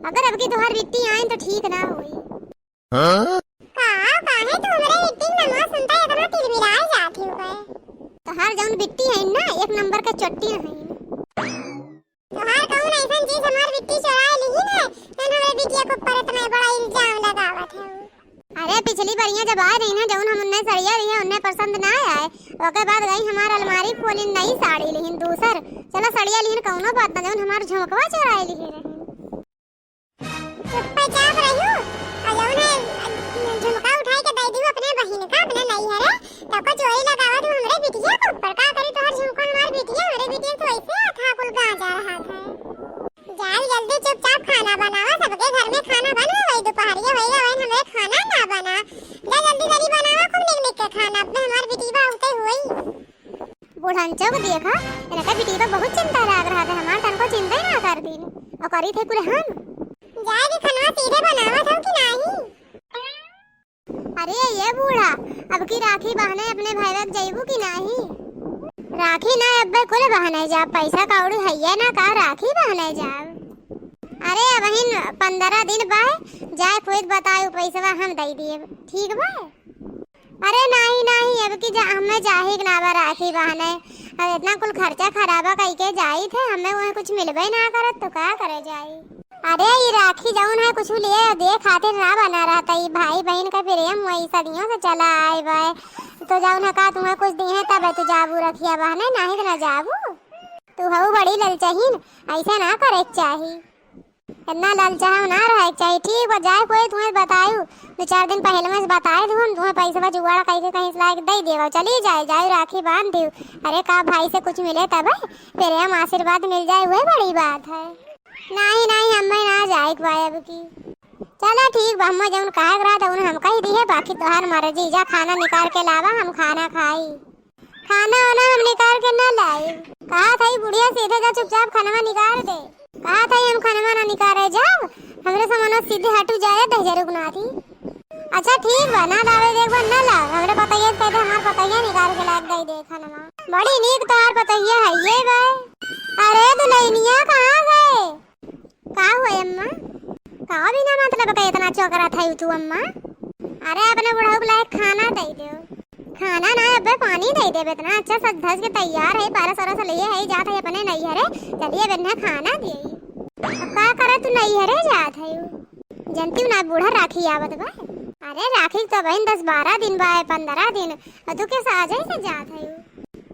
अगर अब की तोहार बिट्टी आई तो ठीक ना होई। काहे तू हमरे बिट्टी नमवा सुनता इतना तिलमिराए जाती हो गए। तोहार जौन बिट्टी है ना एक नंबर का चट्टी है। तोहार कौन ऐसन चीज हमार बिट्टी चुरा ली है तन हमरे बिटिया को पर इतना बड़ा इल्जाम लगावत है। अरे पिछली बारियां जब आ रही ना जौन हम उन्ने सड़िया ली है उन्ने पसंद ना आए ओके बाद गई हमार अलमारी खोली नई साड़ी लीन दूसर चला सड़िया लीन कौनो बात ना जौन हमार झुमकवा चुराए ली रही। चुपचाप रहियो और जौन है झुमका उठाए के दे दियो अपने बहिन का अपने नहीं है रे तब को चोरी लगावत हमरे बिटिया को ऊपर का करी तोहर झुमका हमार बिटिया हमरे बिटिया तो ऐसे था कुल कहां जा रहा था। जाओ जल्दी चुपचाप खाना बनावा सबके घर में खाना बना वही दोपहरिया होएगा वही हमें खाना ना बना ले जल्दी जल्दी बनावा खूब निक निक के खाना अपने हमार बिटिया उते होई। बूढ़ांचो को देखा इनका बिटिया बहुत चिंता लग रहा था हमार तन को चिंता ही ना कर दिन और करी थे कुल हम जाए भी खाना सीधे बनावा था कि नहीं। अरे ये बूढ़ा अब की राखी बहने अपने भाई जाइबू की नहीं। राखी ना अब कुल बहने जा पैसा कौड़ी है ना का राखी बहने जा। अरे बहन 15 दिन बाद जाए खुद बताओ पैसा हम दे दिए ठीक बा। अरे नहीं नहीं अब की हमें जाही ना बा राखी बहने अब इतना कुल खर्चा खराबा कई के जाई थे हमें वहाँ कुछ मिलबे ना करत तो क्या करे जाई। अरे ये राखी जौन है कुछ लिए दे खातिर ना बना रहता ये भाई बहन का प्रेम वही सदियों से चला आए भाई तो जौन है का तुम्हें कुछ दी है तब तू जाबू रखिया बहने नहीं तो ना जाबू तू हऊ बड़ी ललचहीन ऐसा ना करे चाहिए इतना ललचाऊ ना रहे चाहिए ठीक बा जाए कोई तुम्हें बतायू 2-4 दिन पहले में बताए थे हम तुम्हें पैसा जुगाड़ कहीं कहीं लाके दे देगा चली जाए जाए राखी बांध दियो। अरे का भाई से कुछ मिले तब प्रेम आशीर्वाद मिल जाए वही बड़ी बात है। नहीं नहीं हमें ना जाए भाई अब की चलो ठीक बा हम जौन कहे रहा था उन्हें हम कही दी है बाकी तोहार मर्जी जा खाना निकाल के लावा हम खाना खाई खाना वाना हम निकाल के ना लाई कहा था बुढ़िया सीधे जा चुपचाप खाना निकाल दे कहा था हम खाना ना निकाले जाओ हमरे सामान सीधे हटू जाए दहजा रुकना थी। अच्छा ठीक बा ना लावे देख बा ना ला हमरे पतैया कहते हमार पतैया निकाल के लाग गई दे खाना बड़ी नीक तोहार पतैया है ये गए। अरे दुल्हनिया कहां गए का हुआ अम्मा का बिना मतलब का इतना चौकरा था तू अम्मा। अरे अपने बुढ़ऊ को लायक खाना दे दो खाना ना अब पानी दे दे इतना अच्छा सज धज के तैयार है 12 से लिए है जात है अपने नहीं है रे चलिए बिना खाना दे का करे तू नहीं है रे जात है जनती ना बूढ़ा राखी आवत बा। अरे राखी तो बहन 10-12 दिन बा 15 दिन तू के साजे से जात है।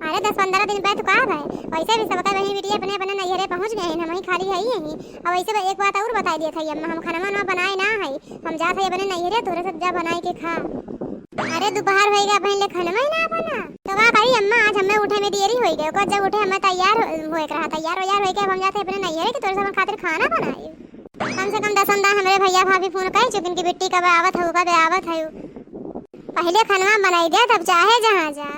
अरे 10-15 दिन बाद तो का भाई वैसे भी सबका बहन बेटी अपने अपने नैहरे पहुंच गए हैं हम ही खाली है यही और वैसे एक बात और बता दिया था अम्मा हम खाना ना बनाए ना है हम जात है अपने नैहरे तोरे सब जा बनाए के खा। अरे दोपहर होएगा पहले खाना ही ना बना तो का करी अम्मा आज हमें उठे में देरी होई गई जब उठे हमें तैयार होए रहा तैयार होए के हम जाते अपने नैहरे के तोरे सब खातिर खाना बनाए कम से कम 10 हमरे भैया भाभी फोन कहे चुकिन की बिट्टी कब आवत है कब आवत है पहले खाना बनाई दे तब चाहे जहां जा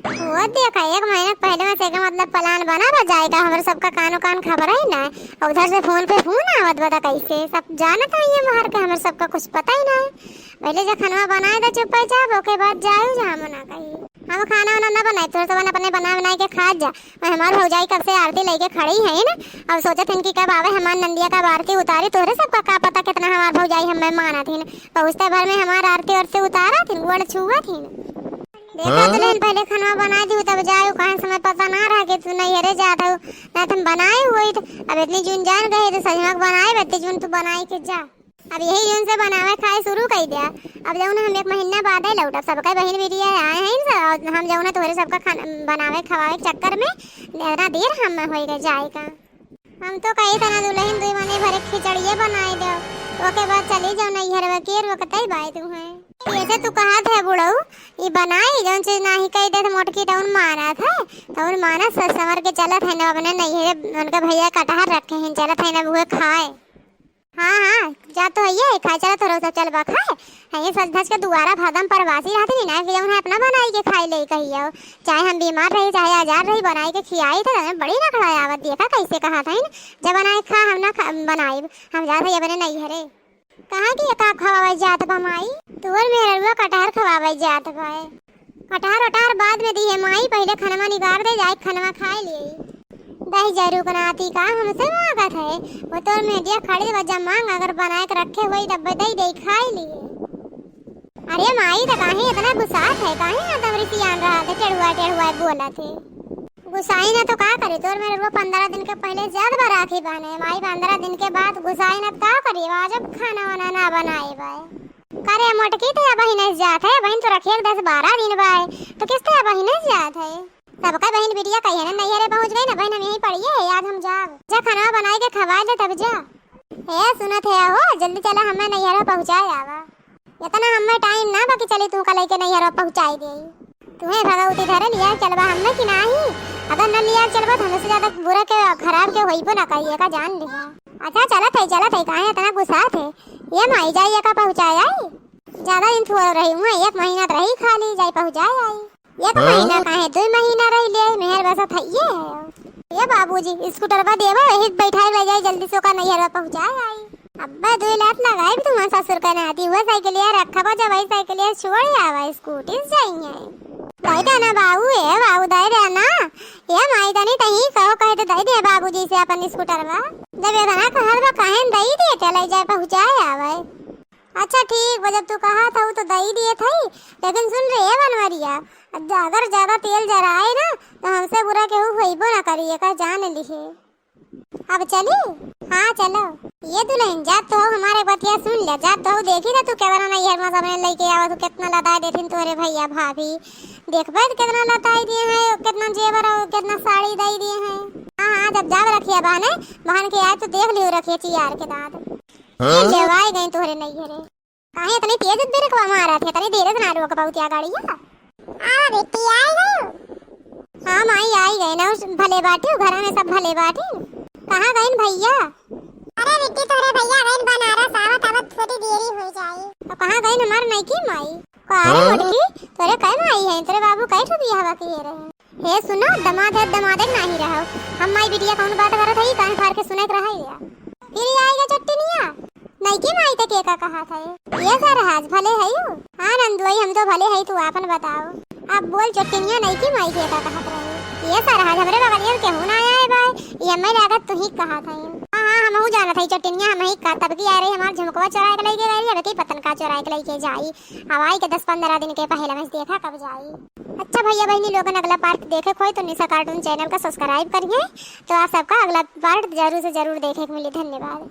वो देखा 1 महीना पहले में से मतलब प्लान बना बा जाएगा हमारे सबका कानो कान खबर है ना और उधर से फोन पे फोन आवत बता कैसे सब जानत है ये बाहर के हमारे सबका कुछ पता ही ना है। पहले जो खाना बनाए था चुपचाप ओके बाद जाओ जहाँ मना कही हम खाना वाना ना बनाए थोड़ा सा अपने बना के खा जा हमारे भौजाई कब से आरती लेके खड़ी है ना और सोचत हन कि कब आवे हमार नंदिया कब आरती उतारी तोरे सबका का पता कितना हमार भौजाई हमें माना थी पहुँचते भर में हमार आरती और से उतारा थी गोड़ छुआ थी देखा तो पहले खाना बना दी तब जाओ कहाँ समय पता ना रहा कि तू नैहरे जाता हो ना तुम बनाए हुई अब इतनी जून जान गए तो सजमक बनाए इतनी जून तू बनाई के जा अब यही जून से बनावे खाए शुरू कर दिया अब जौन हम 1 महीना बाद ही लौटा सबका बहन बेटी आए हैं हम जौन तोहरे सबका खाना बनावे खवावे चक्कर में इतना देर हम हो गए जाए का हम तो कही था ना दुल्हन 2 महीने भरे खिचड़िए बनाए दो ओके बाद चली जाओ नैहर वकेर वकतई बाई तू है ऐसे तू कहा था बुढ़ऊ ये बनाई जौन चीज नहीं कही दे मोटकी टाउन माना था टाउन माना सवर के चलत है ना अपने नैहरे उनके भैया कटहर रखे हैं चलत है ना वो खाए हाँ जा तो है खाए चला थोड़ा सा चल बा खाए ये सज धज के दुआरा भादम परवासी रहते नहीं ना कि उन्हें अपना बनाई के खाई ले कही चाहे हम बीमार रही चाहे आजार रही बनाई के खियाई था बड़ी ना खड़ा आवत देखा कैसे कहा था जब बनाए खा हम ना बनाई हम जाते अपने नैहरे कहाँ की का खवावे जात बा माई तोर मेहरवा कटहर खवावे जात बा कटहर बाद में दी है माई पहले खाना निकाल दे जाए खाना खाए लिए कहीं जरूर बनाती का हमसे मांगत है। वो तो मेडिया खड़ी वजह मांग अगर बना के रखे हुई तब दे दे खाई लिए। अरे माई तो काहे इतना गुस्सात है, काहे ना तमरी सियान रहा थे टेढ़ुआ बोला थे। गुस्साई ना तो का करे, तो मेरे को 15 दिन के पहले ज्यादा बार राखी बांधे माई, 15 दिन के बाद गुस्साई ना का करी जब खाना वाना ना बनाए बाय करे मोटकी तो बहिन जात है। बहन तो रखिए 10-12 दिन बाय तो किस तरह बहिन जात है। सबका बहन बिटिया कही है ना नैहरे पहुंच गई ना बहन हम यहीं पड़ी है याद हम जाब जा खाना बनाए के खवा दे तब जा। ए सुनत है हो जल्दी चला हमें नैहरा पहुंचाए आवा, इतना हमें टाइम ना बाकी चली तू का लेके नैहरा पहुंचाई दे। तुम्हें भगवती धरे लिया चलबा हमें कि नहीं, अगर न लिया चलबा तो हमसे ज्यादा बुरा के खराब के होइबो ना कहिए का जान लिया। अच्छा चलत है काहे इतना गुस्सा थे। ये माई जाइए का पहुंचाए आई, ज्यादा दिन थोड़ा रही हूँ 1 महीना रही खाली जाई पहुंचाए आई। 1 महीना काहे 2 महीना रही ले मेहर बसा था ये बाबूजी स्कूटर पर देवा वही बैठाए ले जाए जल्दी से का नैहर पहुंचाए आई। अब्बा 2 लाख लगाए भी तुम ससुर का नाती हुआ साइकिल रखा बा जब वही साइकिल छोड़ आवा स्कूटी से जाइए दाई देना बाबू है बाबू दाई देना ये माई दनी तही कहो कहे तो दाई दे बाबूजी से अपन स्कूटर बा जब ये बना कहल बा काहे दाई दे चले जाए पहुंचाए आवे। अच्छा ठीक वो जब तू कहा था वो तो दही दिए थी, लेकिन सुन रे बनवरिया अगर ज्यादा तेल जराए ना तो हमसे बुरा केहू होइबो ना करिए का जान लिहे। अब चली हाँ चलो। ये दुल्हन जात तो हमारे बतिया सुन ले, जात तो देखी ना तू केतना नैहर में सबने लेके आवा तो कितना लदाई देथिन तोरे भैया भाभी देखबे कितना लदाई दिए हैं, कितना जेवर और कितना साड़ी दई दिए हैं। हाँ जब जाब रखिए बहन के आए तो देख लियो रखिए चियार के दाद लेवाई गई तोरे नैहरे काहे इतनी तेज बिरकवा मारा थे तनी धीरे से ना रोक पाऊ क्या गाड़िया। आ बेटी आई गई। हाँ माई आई गई ना भले बाटी घर में सब भले बाटी। कहाँ गई भैया? अरे बेटी तोरे भैया गई बनारस आवत आवत थोड़ी देरी हो जाई। तो कहाँ गई हमार नईकी माई? काहे मुड़की तोरे कई माई है तेरे बाबू कई ठो बियाह के रहे। हे सुनो दमाद नहीं रहो हम माई बिटिया कौन बात करत है कान फाड़ के सुनत रहा है। फिर आएगा चट्टनिया नहीं की माई तक का कहा था ये सर हाज भले है यू। हाँ नंदुई हम तो भले है तू आपन बताओ अब बोल चट्टनिया नहीं की माई के का कहा था ये सर हाज हमरे बगलिया के होना आया है भाई ये मैं लागत तू ही कहा था। हाँ हम हूँ जाना था चट्टनिया हम ही का तब की आ रही हमार झुमकवा चोरा के लेके गई अब की पतन का चोरा के लेके जाई हवाई के 10-15 दिन के पहले मैं देखा कब जाई। अच्छा भैया बहनी लोगन अगला पार्ट देखे खोई तो निशा कार्टून चैनल का सब्सक्राइब करिए तो आप सबका अगला पार्ट जरूर से जरूर देखे को मिले। धन्यवाद।